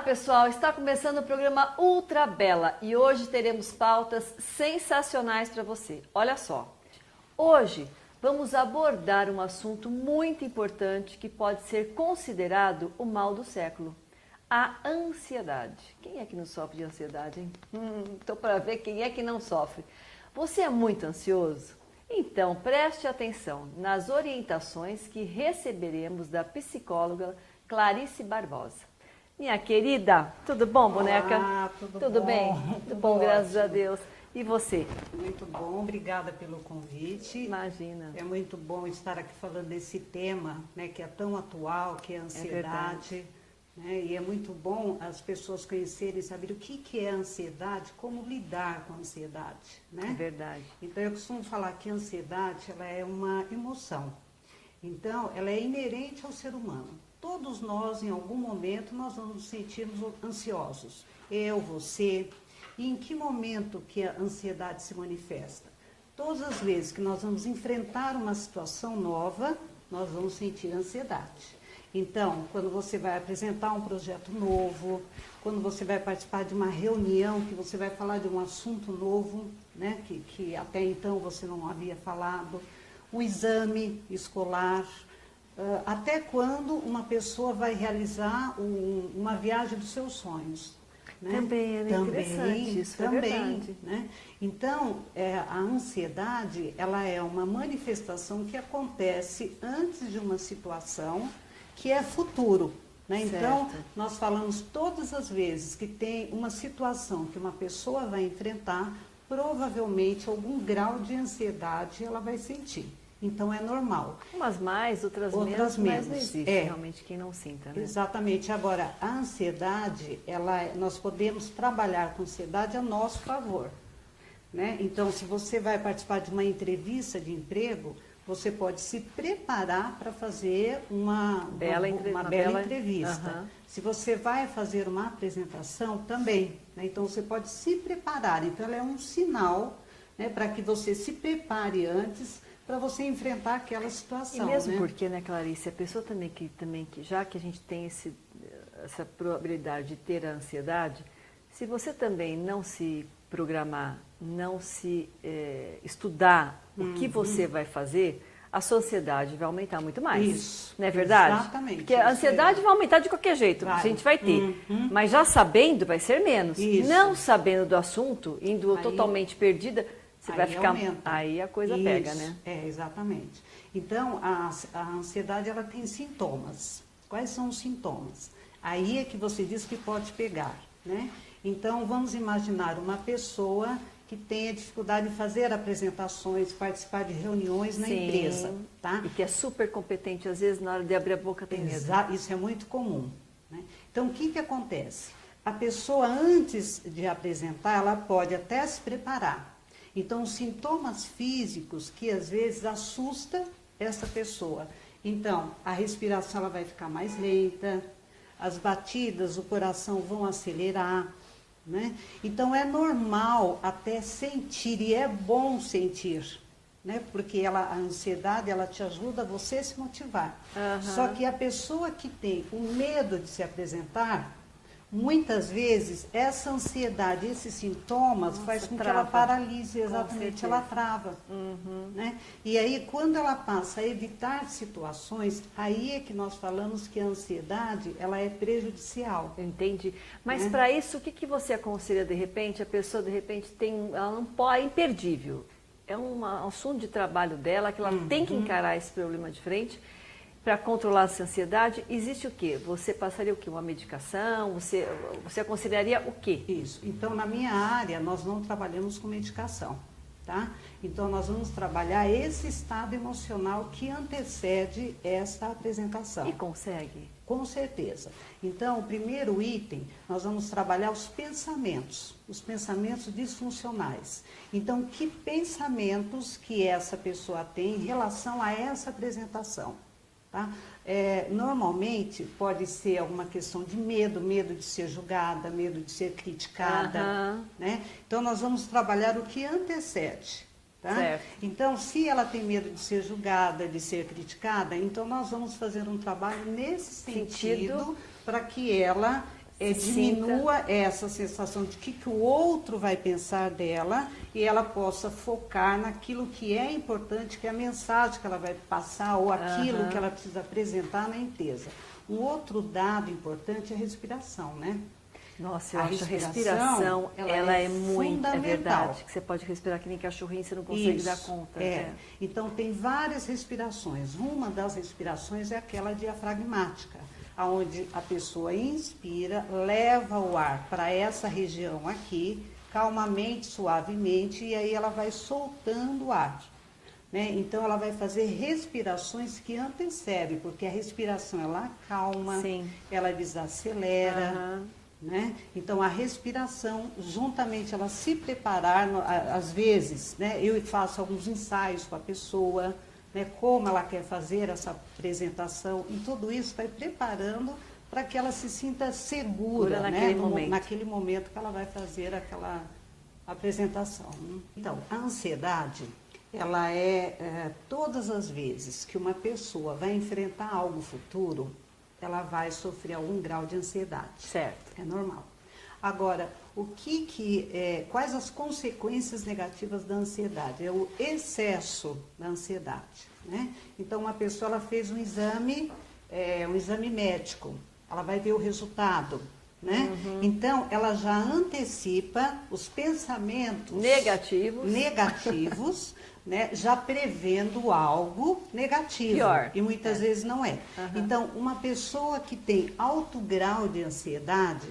pessoal, está começando o programa Ultra Bela e hoje teremos pautas sensacionais para você. Olha só, hoje vamos abordar um assunto muito importante que pode ser considerado o mal do século, a ansiedade. Quem é que não sofre de ansiedade, hein? Estou para ver quem é que não sofre. Você é muito ansioso? Então preste atenção nas orientações que receberemos da psicóloga Clarice Barbosa. Minha querida, tudo bom, boneca? Olá, tudo bom? bem? Tudo bom, graças a Deus. E você? Muito bom, obrigada pelo convite. Imagina. É muito bom estar aqui falando desse tema, né, que é tão atual, que é a ansiedade. Né, e é muito bom as pessoas conhecerem e saberem o que é a ansiedade, como lidar com a ansiedade. Né? É verdade. Então, eu costumo falar que a ansiedade ela é uma emoção. Então, ela é inerente ao ser humano. Todos nós, em algum momento, nós vamos nos sentirmos ansiosos. Eu, você. E em que momento que a ansiedade se manifesta? Todas as vezes que nós vamos enfrentar uma situação nova, nós vamos sentir ansiedade. Então, quando você vai apresentar um projeto novo, quando você vai participar de uma reunião, que você vai falar de um assunto novo, né, que até então você não havia falado, um exame escolar, até quando uma pessoa vai realizar uma viagem dos seus sonhos. Né? Também é interessante, isso é verdade. Né? Então, a ansiedade, ela é uma manifestação que acontece antes de uma situação que é futuro. Né? Então, nós falamos todas as vezes que tem uma situação que uma pessoa vai enfrentar, provavelmente algum grau de ansiedade ela vai sentir. Então, é normal. Umas mais, outras menos, mas não existe realmente quem não sinta, né? Exatamente. Agora, a ansiedade, nós podemos trabalhar com a ansiedade a nosso favor. Né? Então, se você vai participar de uma entrevista de emprego, você pode se preparar para fazer uma bela entrevista. Uhum. Se você vai fazer uma apresentação, também. Né? Então, você pode se preparar. Então, ela é um sinal, né, para que você se prepare antes para você enfrentar aquela situação. E mesmo, né? Porque, né, Clarice, a pessoa também que já que a gente tem essa probabilidade de ter a ansiedade, se você também não se programar, não se estudar o que você vai fazer, a sua ansiedade vai aumentar muito mais. Isso. Não é verdade? Exatamente. Porque a ansiedade vai aumentar de qualquer jeito, a gente vai ter. Mas já sabendo, vai ser menos. Isso. Não sabendo do assunto, indo totalmente perdida, você vai ficar. Aumenta. Aí a coisa pega, né? Exatamente. Então, a ansiedade, ela tem sintomas. Quais são os sintomas? Aí é que você diz que pode pegar, né? Então, vamos imaginar uma pessoa que tenha dificuldade em fazer apresentações, participar de reuniões na empresa, tá? E que é super competente, às vezes, na hora de abrir a boca tem medo. Isso é muito comum. Né? Então, o que acontece? A pessoa, antes de apresentar, ela pode até se preparar. Então, os sintomas físicos que às vezes assusta essa pessoa. Então, a respiração ela vai ficar mais lenta, as batidas, o coração vão acelerar, né? Então, é normal até sentir, e é bom sentir, né? Porque a ansiedade, ela te ajuda a você se motivar. Só que a pessoa que tem o medo de se apresentar, muitas vezes, essa ansiedade, esses sintomas, faz com que ela paralise, exatamente, ela trava. Né? E aí, quando ela passa a evitar situações, aí é que nós falamos que a ansiedade, ela é prejudicial. Entendi. Mas para isso, o que você aconselha, de repente, a pessoa, de repente, ela não pode, é imperdível. É um assunto de trabalho dela, que ela tem que encarar esse problema de frente. Para controlar essa ansiedade, existe o quê? Você passaria o quê? Uma medicação? Você aconselharia o quê? Isso. Então, na minha área, nós não trabalhamos com medicação, tá? Então, nós vamos trabalhar esse estado emocional que antecede essa apresentação. E consegue? Com certeza. Então, o primeiro item, nós vamos trabalhar os pensamentos disfuncionais. Então, que pensamentos que essa pessoa tem em relação a essa apresentação? Tá? Normalmente pode ser alguma questão de medo de ser julgada, medo de ser criticada. Né? Então, nós vamos trabalhar o que antecede. Tá? Então, se ela tem medo de ser julgada, de ser criticada, então nós vamos fazer um trabalho nesse sentido para que ela diminua essa sensação de que o outro vai pensar dela e ela possa focar naquilo que é importante, que é a mensagem que ela vai passar ou aquilo que ela precisa apresentar na empresa. Um outro dado importante é a respiração, né? Nossa, eu acho a respiração, ela é muito, fundamental. é verdade, que você pode respirar que nem cachorrinho, você não consegue dar conta. Então, tem várias respirações. Uma das respirações é aquela diafragmática, onde a pessoa inspira, leva o ar para essa região aqui, calmamente, suavemente, e aí ela vai soltando o ar. Né? Então, ela vai fazer respirações que antecedem, porque a respiração, ela acalma, ela desacelera. Né? Então, a respiração, juntamente ela se preparar, às vezes, né, eu faço alguns ensaios com a pessoa, né, como ela quer fazer essa apresentação, e tudo isso vai preparando para que ela se sinta segura, né, naquele momento que ela vai fazer aquela apresentação. Então, a ansiedade, ela todas as vezes que uma pessoa vai enfrentar algo futuro, ela vai sofrer algum grau de ansiedade. Certo. É normal. Agora, quais as consequências negativas da ansiedade? É o excesso da ansiedade, né? Então, uma pessoa ela fez um exame médico, ela vai ver o resultado, né? Então, ela já antecipa os pensamentos negativos, né, já prevendo algo negativo. Pior. E muitas vezes não é. Então, uma pessoa que tem alto grau de ansiedade,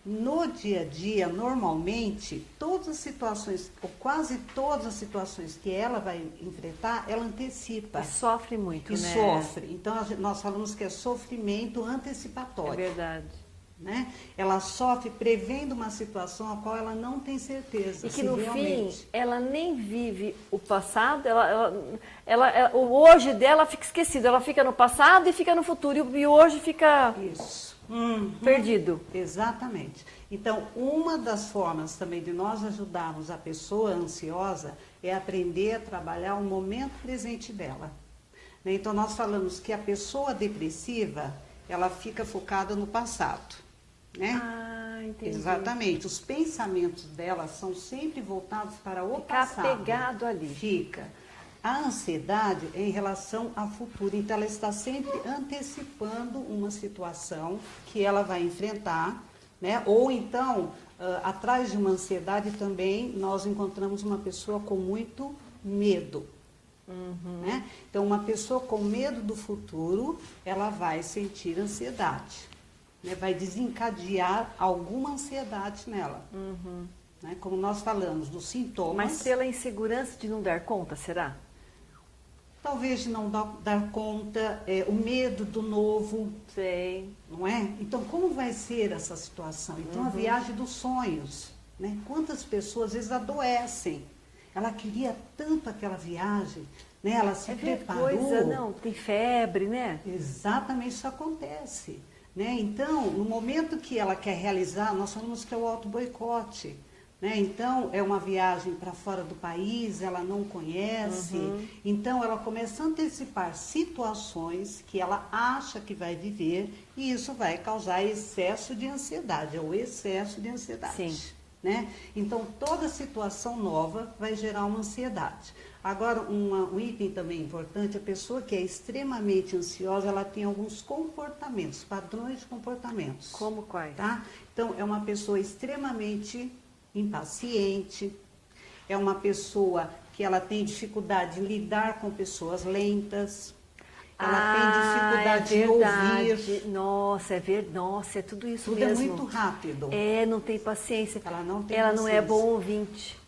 no dia a dia, normalmente, todas as situações, ou quase todas as situações que ela vai enfrentar, ela antecipa. E sofre muito, né? E sofre. Então, nós falamos que é sofrimento antecipatório. É verdade. Né? Ela sofre prevendo uma situação a qual ela não tem certeza. E que no fim, ela nem vive o passado, o hoje dela fica esquecido. Ela fica no passado e fica no futuro. E o hoje fica perdido. Exatamente. Então, uma das formas também de nós ajudarmos a pessoa ansiosa é aprender a trabalhar o momento presente dela. Né? Então, nós falamos que a pessoa depressiva, ela fica focada no passado. Né? Entendi. Exatamente. Os pensamentos dela são sempre voltados para o passado. Fica apegado ali. Fica. A ansiedade é em relação ao futuro. Então, ela está sempre antecipando uma situação que ela vai enfrentar, né? Ou então, atrás de uma ansiedade também, nós encontramos uma pessoa com muito medo. Né? Então, uma pessoa com medo do futuro, ela vai sentir ansiedade. Né, vai desencadear alguma ansiedade nela. Né, como nós falamos dos sintomas. Mas pela insegurança de não dar conta, será? Talvez de não dar conta, o medo do novo. Sei. Não é? Então, como vai ser essa situação? Então, a viagem dos sonhos. Né? Quantas pessoas, às vezes, adoecem. Ela queria tanto aquela viagem, né? Ela se preparou. Tem febre, né? Exatamente, isso acontece. Né? Então, no momento que ela quer realizar, nós falamos que é o auto-boicote. Né? Então, é uma viagem para fora do país, ela não conhece. Então, ela começa a antecipar situações que ela acha que vai viver e isso vai causar excesso de ansiedade, é o excesso de ansiedade. Sim. Né? Então, toda situação nova vai gerar uma ansiedade. Agora, um item também importante, a pessoa que é extremamente ansiosa, ela tem alguns comportamentos, padrões de comportamentos. Como quais? Tá? Então, é uma pessoa extremamente impaciente, é uma pessoa que ela tem dificuldade de lidar com pessoas lentas, ela tem dificuldade de ouvir. Nossa, é tudo isso tudo mesmo. Tudo é muito rápido. Não tem paciência. Ela não tem Ela paciência. não é bom ouvinte.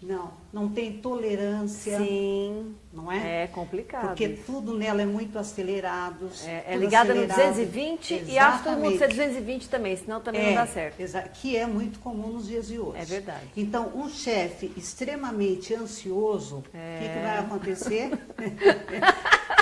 Não tem tolerância. Sim. Não é? É complicado. Porque isso. Tudo nela é muito acelerado. É ligada no 220 e acha todo mundo ser 220 também, senão também não dá certo. Que é muito comum nos dias de hoje. É verdade. Então, um chefe extremamente ansioso, o que vai acontecer?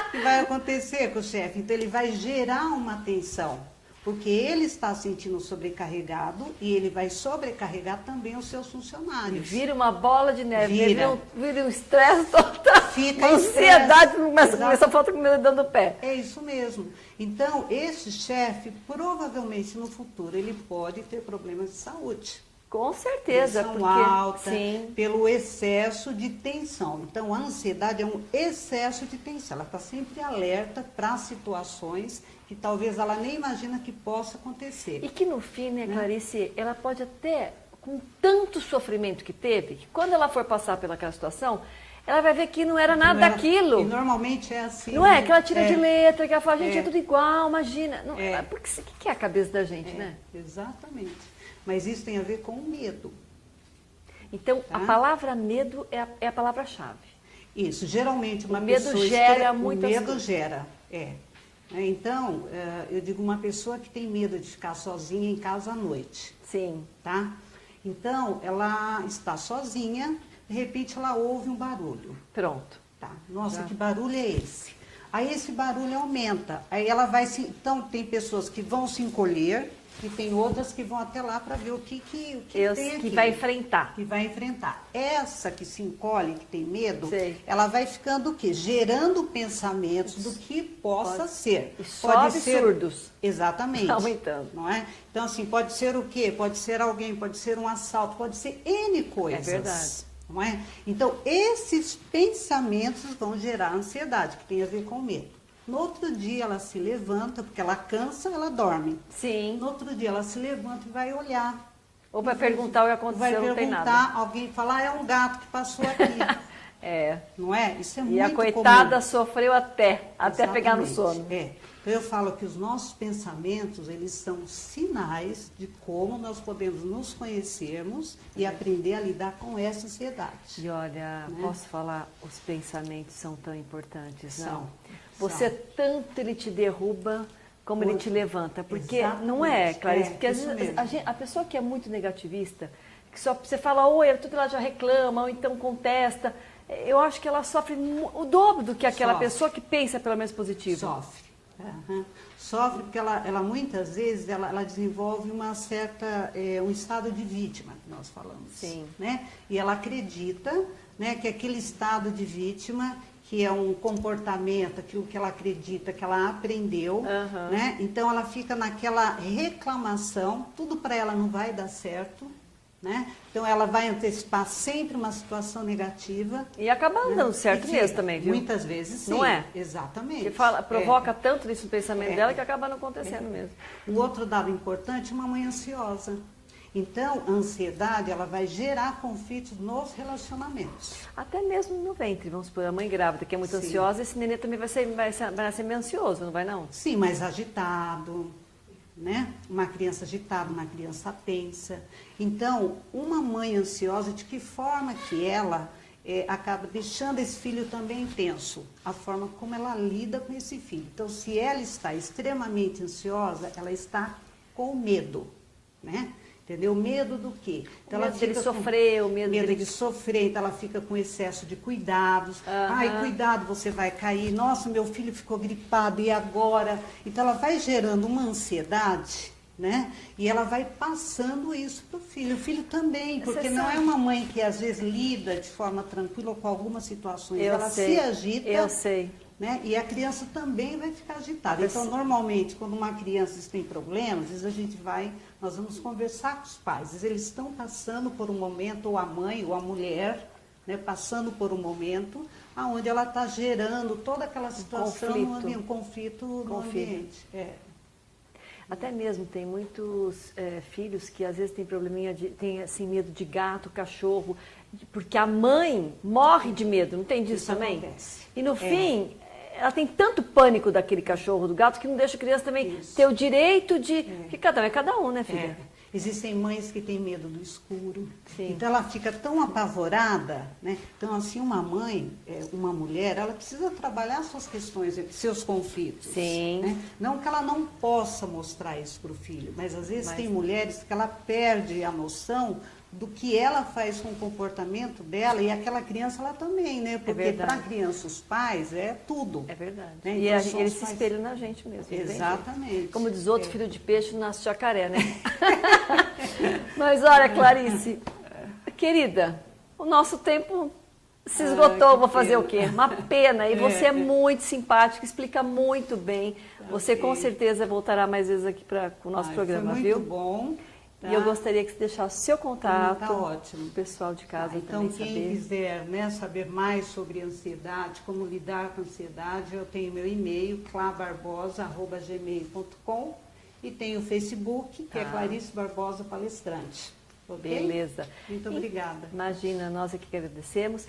O que vai acontecer com o chefe? Então, ele vai gerar uma tensão. Porque ele está se sentindo sobrecarregado e ele vai sobrecarregar também os seus funcionários. Vira uma bola de neve, vira um estresse total, Fica uma ansiedade, começa a falta comida dentro do pé. É isso mesmo. Então, esse chefe, provavelmente no futuro, ele pode ter problemas de saúde. Com certeza. Pressão alta, sim, pelo excesso de tensão. Então, a ansiedade é um excesso de tensão. Ela está sempre alerta para situações que talvez ela nem imagina que possa acontecer. E que no fim, né, Clarice, ela pode até, com tanto sofrimento que teve, que quando ela for passar pelaquela situação, ela vai ver que não era nada daquilo. E normalmente é assim. Não é? Que ela tira de letra, que ela fala, gente, é tudo igual, imagina. Não, porque o que é a cabeça da gente, né? Exatamente. Mas isso tem a ver com o medo. Então, a palavra medo é a palavra-chave. Isso, geralmente uma o medo pessoa... gera muitas coisas. O medo coisas. gera, Então, eu digo uma pessoa que tem medo de ficar sozinha em casa à noite. Sim. Tá? Então, ela está sozinha, de repente ela ouve um barulho. Pronto. Tá. Nossa, que barulho é esse? Aí esse barulho aumenta. Aí ela vai se... Então, tem pessoas que vão se encolher e tem outras que vão até lá para ver o que tem aqui. Que vai enfrentar. Que vai enfrentar. Essa que se encolhe, que tem medo, Sei. ela vai ficando o quê? Gerando pensamentos do que possa ser. E só absurdos. Exatamente. Aumentando. Não é? Então, assim, pode ser o quê? Pode ser alguém, pode ser um assalto, pode ser N coisas. É verdade. Não é? Então, esses pensamentos vão gerar ansiedade, que tem a ver com medo. No outro dia ela se levanta, porque ela cansa, ela dorme. Sim. No outro dia ela se levanta e vai olhar. Ou vai perguntar o que aconteceu, não tem nada. Vai perguntar, alguém falar, é um gato que passou aqui. Não é? Isso é muito comum. E a coitada sofreu até pegar no sono. Então eu falo que os nossos pensamentos, eles são sinais de como nós podemos nos conhecermos e aprender a lidar com essa ansiedade. E olha, posso falar, os pensamentos são tão importantes, não? Tanto ele te derruba, como ele te levanta. Porque não é, Clarice? Porque às vezes a pessoa que é muito negativista, que só você fala, oi, tudo ela já reclama, ou então contesta, eu acho que ela sofre o dobro do que aquela pessoa que pensa pelo menos positivo. Sofre. Sofre porque ela muitas vezes ela desenvolve uma certa, um estado de vítima, que nós falamos. Sim. Né? E ela acredita, né, que aquele estado de vítima, que é um comportamento, aquilo que ela acredita, que ela aprendeu, né? Então ela fica naquela reclamação, tudo para ela não vai dar certo, né? Então ela vai antecipar sempre uma situação negativa. E acaba não dando certo mesmo também, viu? Muitas vezes sim. Não é? Exatamente. Que provoca tanto isso no pensamento dela que acaba não acontecendo mesmo. O outro dado importante é uma mãe ansiosa. Então, a ansiedade, ela vai gerar conflitos nos relacionamentos. Até mesmo no ventre, vamos supor, a mãe grávida que é muito ansiosa, esse nenê também vai ser meio ansioso, não vai não? Sim, mais agitado, né? Uma criança agitada, uma criança tensa. Então, uma mãe ansiosa, de que forma que ela acaba deixando esse filho também tenso? A forma como ela lida com esse filho. Então, se ela está extremamente ansiosa, ela está com medo, né? Entendeu? Medo do quê? Então, o medo dele sofrer, o medo de sofrer, então ela fica com excesso de cuidados. Ai, cuidado, você vai cair. Nossa, meu filho ficou gripado, e agora? Então ela vai gerando uma ansiedade, né? E ela vai passando isso para o filho. O filho também, porque não é uma mãe que às vezes lida de forma tranquila com algumas situações. Ela se agita. Eu sei. Né? E a criança também vai ficar agitada. Então, normalmente, quando uma criança tem problemas, às vezes nós vamos conversar com os pais. Às vezes eles estão passando por um momento, ou a mãe, ou a mulher, né, passando por um momento, onde ela está gerando toda aquela situação, um conflito no ambiente. Até mesmo tem muitos filhos que às vezes têm probleminha, tem assim, medo de gato, cachorro, porque a mãe morre de medo, não tem disso também? Acontece. E no fim, ela tem tanto pânico daquele cachorro, do gato, que não deixa a criança também ter o direito de... Porque cada um, né, filha? Existem mães que têm medo do escuro. Sim. Então ela fica tão apavorada, né? Então, assim, uma mãe, uma mulher, ela precisa trabalhar suas questões, seus conflitos. Sim. Né? Não que ela não possa mostrar isso para o filho, mas às vezes tem mulheres que ela perde a noção do que ela faz com o comportamento dela, e aquela criança ela também, né? Porque para a criança, os pais, é tudo. É verdade. Né? E então, eles se espelham na gente mesmo. Exatamente. Como diz outro, filho de peixe nasce jacaré, né? Mas olha, Clarice, querida, o nosso tempo se esgotou, vou fazer o quê? Uma pena. E você é muito simpática, explica muito bem. Você com certeza voltará mais vezes aqui para o nosso programa, foi viu? Muito bom. Tá? E eu gostaria que você deixasse o seu contato. Tá ótimo. O pessoal de casa então, também quem saber. quiser, né, saber mais sobre ansiedade, como lidar com ansiedade, eu tenho meu e-mail, clabarbosa@gmail.com, e tenho o Facebook, que é Clarice Barbosa Palestrante. Okay? Beleza. Muito obrigada. Imagina, nós aqui que agradecemos.